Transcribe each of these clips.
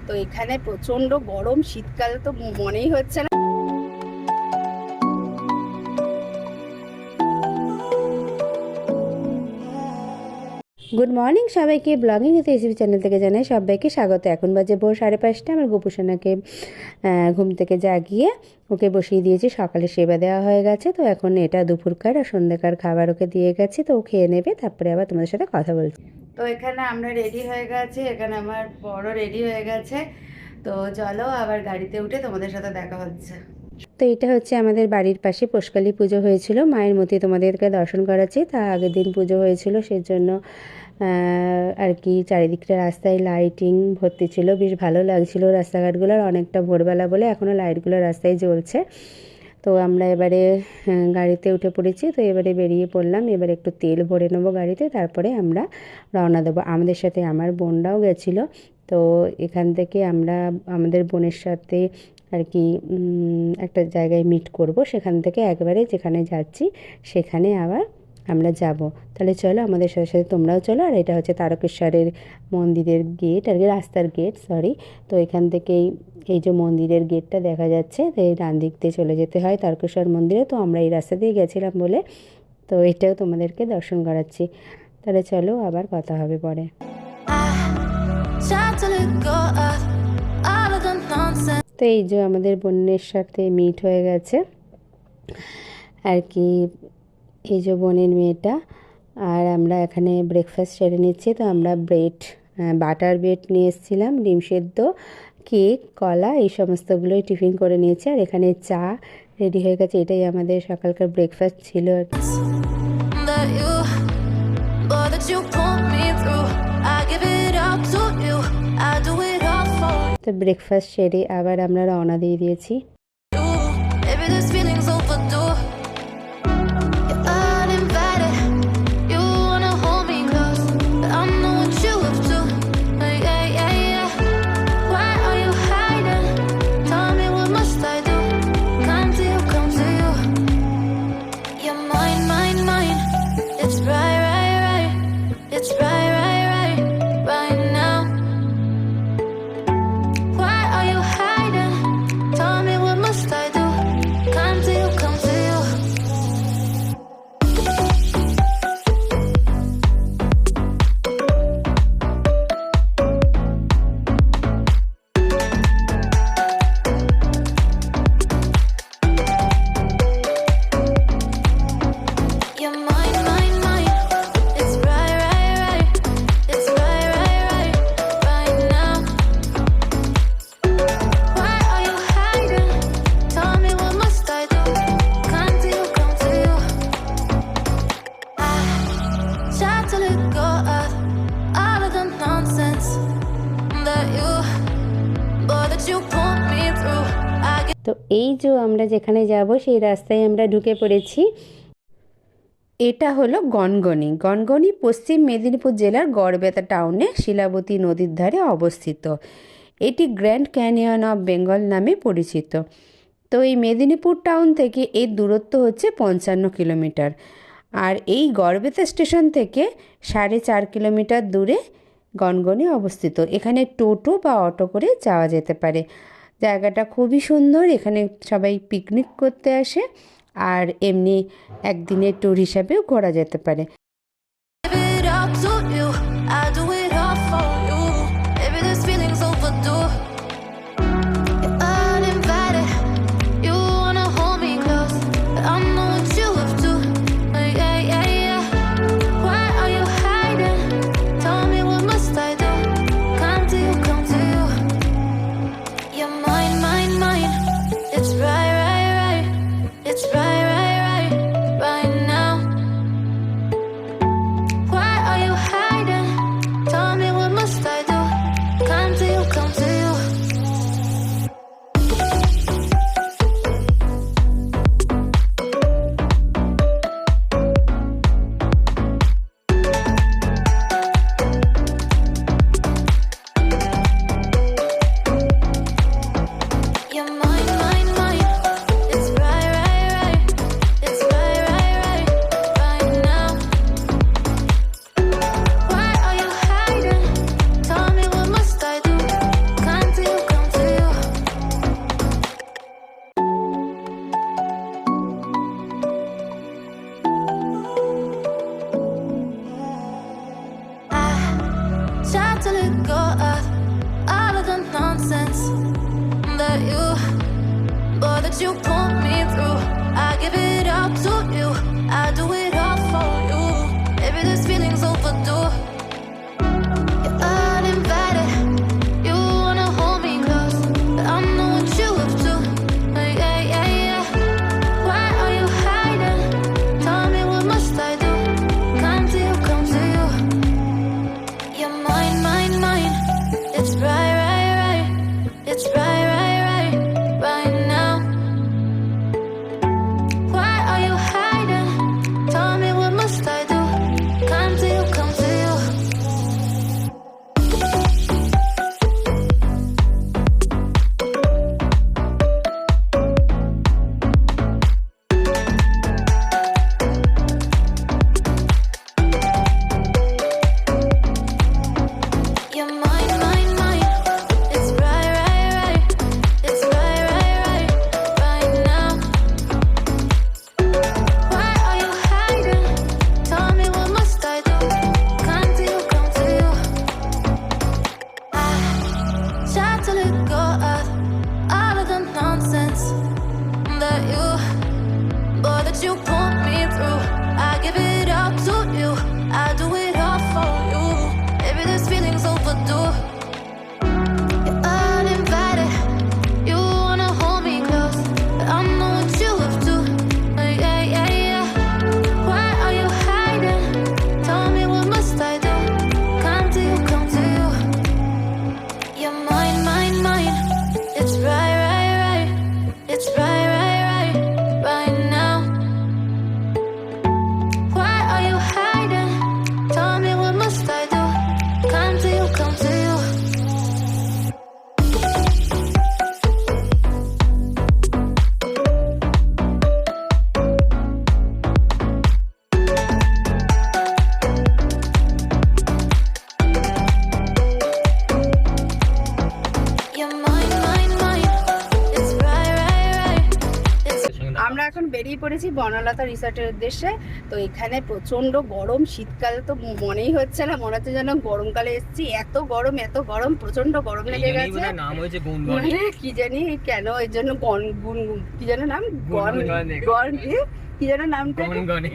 তো এখানে প্রচণ্ড গরম, শীতকাল তো মনেই হচ্ছে না। গুড মর্নিং সবাইকে, ব্লগিং উইথ এসিবি চ্যানেল থেকে জানাই সবাইকে স্বাগত। এখন বাজে ভোর 5:30। আমার গোপুসোনাকে ঘুম থেকে জাগিয়ে ওকে বসিয়ে দিয়েছি, সকালে সেবা দেওয়া হয়ে গেছে। তো এখন এটা দুপুরকার আর সন্ধ্যাকার খাবার ওকে দিয়ে গেছি, তো ও খেয়ে নেবে, তারপরে আবার তোমাদের সাথে কথা বলছি। তো এখানে আমরা রেডি হয়ে গেছি, এখানে আমার বড় রেডি হয়ে গেছে। তো চলো আবার গাড়িতে উঠে তোমাদের সাথে দেখা হচ্ছে। তো এটা হচ্ছে আমাদের বাড়ির পাশে পোষকালী পুজো হয়েছিল, মায়ের মধ্যে তোমাদেরকে দর্শন করাচ্ছি। তা আগের দিন পুজো হয়েছিল, সেজন্য আর কি চারিদিকটা রাস্তায় লাইটিং ভর্তি ছিল, বেশ ভালো লাগছিল রাস্তাঘাটগুলোর। অনেকটা ভোরবেলা বলে এখনও লাইটগুলো রাস্তায় জ্বলছে। তো আমরা এবারে গাড়িতে উঠে পড়েছি, তো এবারে বেরিয়ে পড়লাম। এবারে একটু তেল ভরে নেবো গাড়িতে, তারপরে আমরা রওনা দেবো। আমাদের সাথে আমার বোনরাও গেছিলো। তো এখান থেকে আমরা আমাদের বোনের সাথে আর কি একটা জায়গায় মিট করব, সেখান থেকে একবারে যেখানে যাচ্ছি সেখানে আবার আমরা যাব। তাহলে চলো আমাদের সাথে সাথে তোমরাও চলো। আর এটা হচ্ছে তারকেশ্বরের মন্দিরের গেট, আর কি রাস্তার গেট, সরি। তো এখান থেকেই এই যে মন্দিরের গেটটা দেখা যাচ্ছে, তো এই ডান দিক দিয়ে চলে যেতে হয় তারকেশ্বর মন্দিরে। তো আমরা এই রাস্তা দিয়ে গেছিলাম বলে তো এটাও তোমাদেরকে দর্শন করাচ্ছি। তাহলে চলো আবার কথা হবে পরে। তো এই যে আমাদের বোনের সাথে মিট হয়ে গেছে আর কি, এই যে বোনের মেয়েটা। আর আমরা এখানে ব্রেকফাস্ট সেরে নিচ্ছি। তো আমরা বাটার ব্রেড নিয়ে এসেছিলাম, ডিম সেদ্ধ, কেক, কলা, এই সমস্তগুলোই টিফিন করে নিয়েছি। আর এখানে চা রেডি হয়ে গেছে। এটাই আমাদের সকালকার ব্রেকফাস্ট ছিল। তো ব্রেকফাস্ট সেরে আবার আমরা রওনা দিয়ে দিয়েছি। তো এই যে আমরা যেখানে যাব সেই রাস্তায় আমরা ঢুকে পড়েছি। এটা হলো গনগনি। গনগনি পশ্চিম মেদিনীপুর জেলার গড়বেতা টাউনে শিলাবতী নদীর ধারে অবস্থিত। এটি গ্র্যান্ড ক্যানিয়ন অফ বেঙ্গল নামে পরিচিত। তো এই মেদিনীপুর টাউন থেকে এর দূরত্ব হচ্ছে 55 কিলোমিটার। আর এই গড়বেতা স্টেশন থেকে 4.5 কিলোমিটার দূরে গনগনি অবস্থিত। এখানে টোটো বা অটো করে যাওয়া যেতে পারে। জায়গাটা খুবই সুন্দর, এখানে সবাই পিকনিক করতে আসে, আর এমনি একদিনের ট্যুর হিসাবেও ঘোরা যেতে পারে। that you, boy, that you pull me through. I give it up to you, I do it all for you. Maybe this feeling's overdue. You're uninvited, you wanna hold me close, but I know what you up to. Yeah, yeah, yeah. Why are you hiding? Tell me, what must I do? Come to you, come to you. You're mine, mine, mine. It's right, right, right. It's right, right, right, right now. Why are you hiding? Tell me, what must I do? Come to you, come to you. You're mine, mine, mine. It's right, right, right. It's right, right, right, right now. Why are you hiding? Tell me, what must I do? Come to you, come to you. I try to let go of all of the nonsense that you, boy, that you pulled me through. I give it up to you, I do it all for you. Maybe this feeling's overdue. You're uninvited, you wanna hold me close, but I know what you up to. Yeah, yeah, yeah. Why are you hiding? Tell me, what must I do? Come to you, come to you. You're mine, mine, mine. It's right, right, right. It's right, right, right, right now. Why are you hiding? Tell me, what must I do? Come to you, come to you. You're mine, mine, mine. It's right, right, right. It's আমরা এখন বেরিয়ে পড়েছি বনলতা রিসর্টের উদ্দেশ্যে। তো এখানে প্রচন্ড গরম, শীতকাল তো মনেই হচ্ছে না, মনে হচ্ছে যেন গরমকালে এসেছি। এত গরম, এত গরম, প্রচন্ড গরম লেগে গেছে। নাম হয়েছে মানে কি জানি কেন এর জন্য কি যেন নাম, কি যেন নামটা,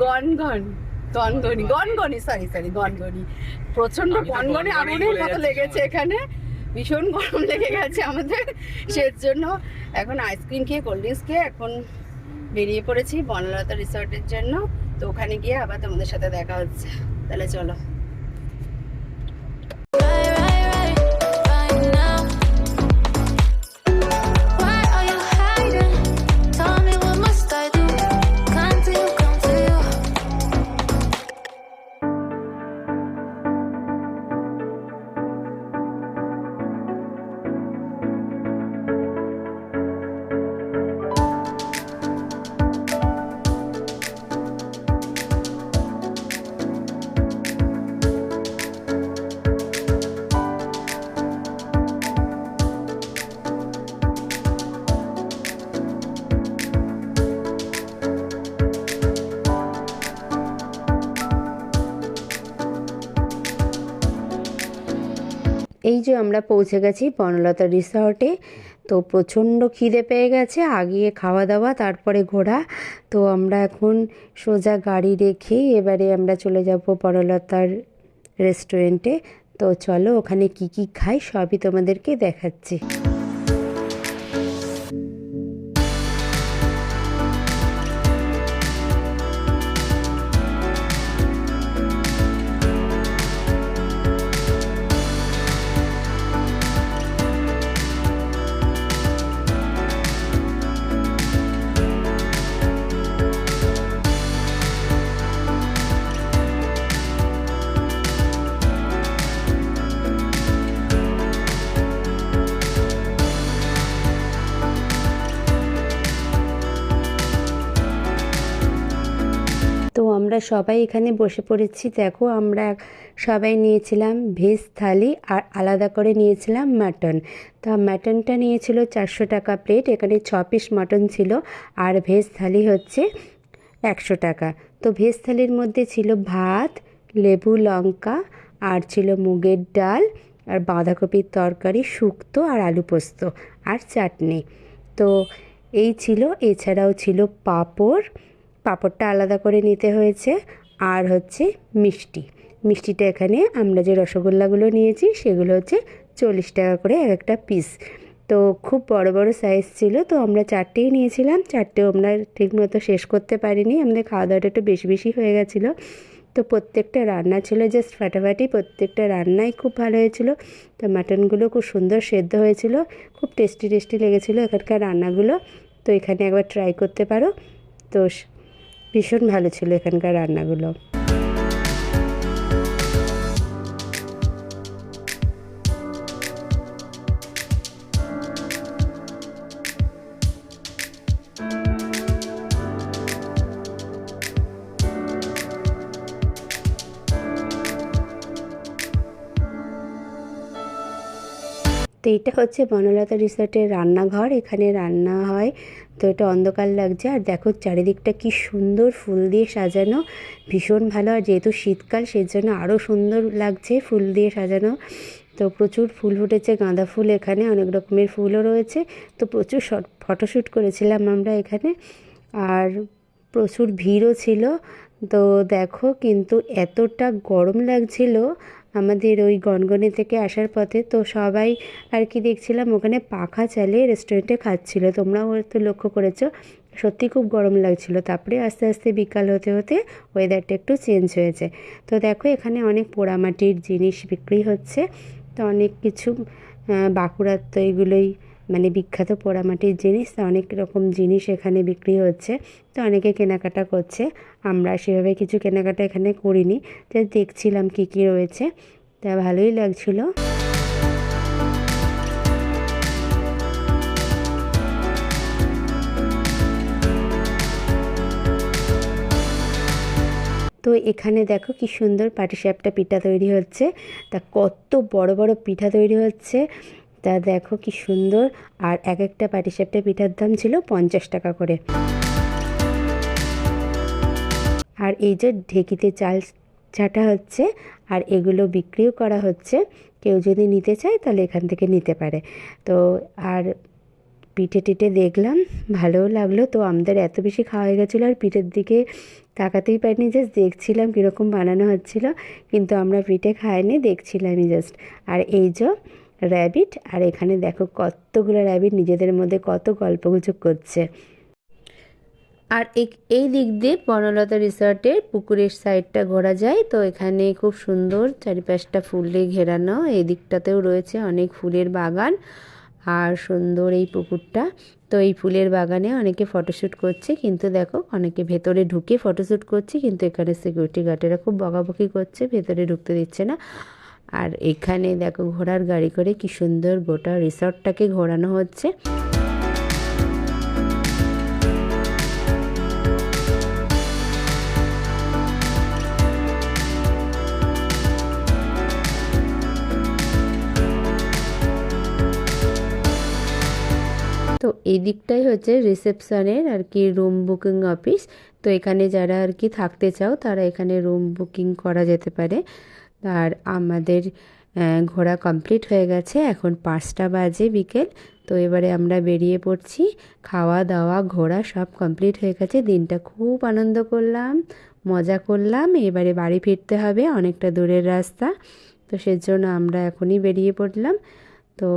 গনগনি, সরি গনগনি। প্রচন্ড গনগনি আগুনের মতো লেগেছে এখানে, ভীষণ গরম লেগে গেছে আমাদের। সেজন্য এখন আইসক্রিম খেয়ে, কোল্ড ড্রিঙ্কস খেয়ে এখন বেরিয়ে পড়েছি বনলতা রিসর্টের জন্য। তো ওখানে গিয়ে আবার তোমাদের সাথে দেখা হচ্ছে। তাহলে চলো। right, right, right, right now. Why are you hiding? Tell me, what must I do? Come to you, come to you. এই যে আমরা পৌঁছে গেছি বনলতা রিসর্টে। তো প্রচণ্ড খিদে পেয়ে গেছে, আগিয়ে খাওয়া দাওয়া তারপরে ঘোরা। তো আমরা এখন সোজা গাড়ি রেখেই এবারে আমরা চলে যাব বনলতার রেস্টুরেন্টে। তো চলো ওখানে কি কি খাই সবই তোমাদেরকে দেখাচ্ছি। তো আমরা সবাই এখানে বসে পড়েছি। দেখো আমরা সবাই নিয়েছিলাম ভেজ থালি আর আলাদা করে নিয়েছিলাম মাটন। তা মাটনটা নিয়েছিল 400 টাকা প্লেট, এখানে 6 পিস মাটন ছিল, আর ভেজ থালি হচ্ছে 100 টাকা। তো ভেজ থালির মধ্যে ছিল ভাত, লেবু, লঙ্কা, আর ছিল মুগের ডাল, আর বাঁধাকপির তরকারি, শুক্তো আর আলু পোস্ত আর চাটনি। তো এই ছিল। এছাড়াও ছিল পাঁপড়, পাঁপড়টা আলাদা করে নিতে হয়েছে। আর হচ্ছে মিষ্টিটা এখানে আমরা যে রসগোল্লাগুলো নিয়েছি সেগুলো হচ্ছে 40 টাকা করে এক একটা পিস। তো খুব বড় বড় সাইজ ছিল, তো আমরা 4টেই নিয়েছিলাম। 4টেও আমরা ঠিকমতো শেষ করতে পারিনি, আমাদের খাওয়া দাওয়াটা একটু বেশি বেশি হয়ে গেছিলো। তো প্রত্যেকটা রান্না ছিল জাস্ট ফাটাফাটি, প্রত্যেকটা রান্নাই খুব ভালো হয়েছিল। তো মাটনগুলো খুব সুন্দর সেদ্ধ হয়েছিল, খুব টেস্টি লেগেছিলো এখানকার রান্নাগুলো। তো এখানে একবার ট্রাই করতে পারো। তো ভীষণ ভালো ছিল এখানকার রান্নাগুলো। তো এটা হচ্ছে বনলতা রিসর্টের রান্নাঘর, এখানে রান্না হয়। তো এটা অন্ধকার লাগছে, আর দেখো চারিদিকটা কি সুন্দর ফুল দিয়ে সাজানো, ভীষণ ভালো। আর যেহেতু শীতকাল সেই জন্য আরও সুন্দর লাগছে ফুল দিয়ে সাজানো। তো প্রচুর ফুল ফুটেছে, গাঁদা ফুল, এখানে অনেক রকমের ফুলও রয়েছে। তো প্রচুর ফটোশ্যুট করেছিলাম আমরা এখানে, আর প্রচুর ভিড়ও ছিল। তো দেখো কিন্তু এতটা গরম লাগছিল আমাদের ওই গনগনি থেকে আসার পথে। তো সবাই আর কি দেখছিলাম ওখানে পাখা চালিয়ে রেস্টুরেন্টে খাচ্ছিল, তোমরাও হয়তো লক্ষ্য করেছো। সত্যি খুব গরম লাগছিল। তারপরে আস্তে আস্তে বিকাল হতে হতে ওয়েদারটা একটু চেঞ্জ হয়েছে। তো দেখো এখানে অনেক পোড়ামাটির জিনিস বিক্রি হচ্ছে। তো অনেক কিছু বাঁকুড়ার তো এগুলোই মানে বিখ্যাত পোড়ামাটির জিনিস। তো অনেক রকম জিনিস এখানে বিক্রি হচ্ছে, তো অনেকে কেনাকাটা করছে। আমরা সেভাবে কিছু কেনাকাটা এখানে করিনি, তো দেখছিলাম কী কী রয়েছে, তা ভালোই লাগছিল। তো এখানে দেখো কি সুন্দর পাটিসাপটা পিঠা তৈরি হচ্ছে। তা কত বড় বড় পিঠা তৈরি হচ্ছে, তা দেখো কি সুন্দর। আর এক একটা পাটিসাপটা পিঠার দাম ছিল 50 টাকা করে। আর এই যে ঢেকিতে চাল ছাটা হচ্ছে, আর এগুলো বিক্রিও করা হচ্ছে। কেউ যদি নিতে চায় তাহলে এখান থেকে নিতে পারে। তো আর পিঠে টিঠে দেখলাম, ভালোও লাগলো। তো আমাদের এত বেশি খাওয়া হয়ে গেছিলো আর পিঠের দিকে তাকাতেই পারিনি, জাস্ট দেখছিলাম কীরকম বানানো হচ্ছিলো, কিন্তু আমরা পিঠে খাইনি, দেখছিলামই জাস্ট। আর এই যে র্যাবিট, আর এখানে দেখো কতগুলো র্যাবিট নিজেদের মধ্যে কত গল্পগুজব করছে। আর এই দিক দিয়ে বনলতা রিসর্টের পুকুরের সাইডটা ঘোরা যায়। তো এখানে খুব সুন্দর চারিপাশটা ফুলে ঘেরানো, এই দিকটাতেও রয়েছে অনেক ফুলের বাগান আর সুন্দর এই পুকুরটা। তো এই ফুলের বাগানে অনেকে ফটোশ্যুট করছে, কিন্তু দেখো অনেকে ভেতরে ঢুকে ফটোশ্যুট করছে, কিন্তু এখানে সিকিউরিটি গার্ডেরা খুব বকাবকি করছে, ভেতরে ঢুকতে দিচ্ছে না। আর এখানে দেখো ঘোড়ার গাড়ি করে কি সুন্দর গোটা রিসর্টটাকে ঘোরানো হচ্ছে। তো এই দিকটাই হচ্ছে রিসেপশনের আর কি রুম বুকিং অফিস। তো এখানে যারা আর কি থাকতে চাও তারা এখানে রুম বুকিং করা যেতে পারে। আর আমাদের ঘোরা কমপ্লিট হয়ে গেছে, এখন 5টা বাজে বিকেল। তো এবারে আমরা বেরিয়ে পড়ছি, খাওয়া দাওয়া ঘোরা সব কমপ্লিট হয়ে গেছে। দিনটা খুব আনন্দ করলাম, মজা করলাম। এবারে বাড়ি ফিরতে হবে, অনেকটা দূরের রাস্তা। তো সেজন্য আমরা এখনই বেরিয়ে পড়লাম। তো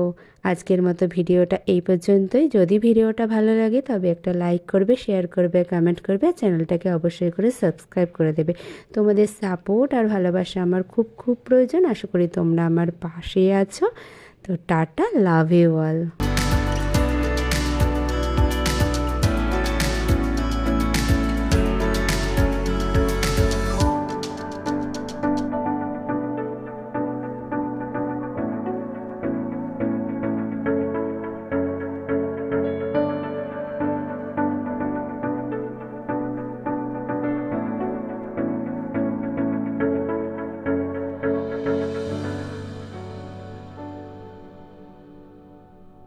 আজকের মতো ভিডিওটা এই পর্যন্তই। যদি ভিডিওটা ভালো লাগে তবে একটা লাইক করবে, শেয়ার করবে, কমেন্ট করবে, চ্যানেলটাকে অবশ্যই করে সাবস্ক্রাইব করে দেবে। তোমাদের সাপোর্ট আর ভালোবাসা আমার খুব খুব প্রয়োজন। আশা করি তোমরা আমার পাশে আছো। তো টাটা, লাভ ইউ অল।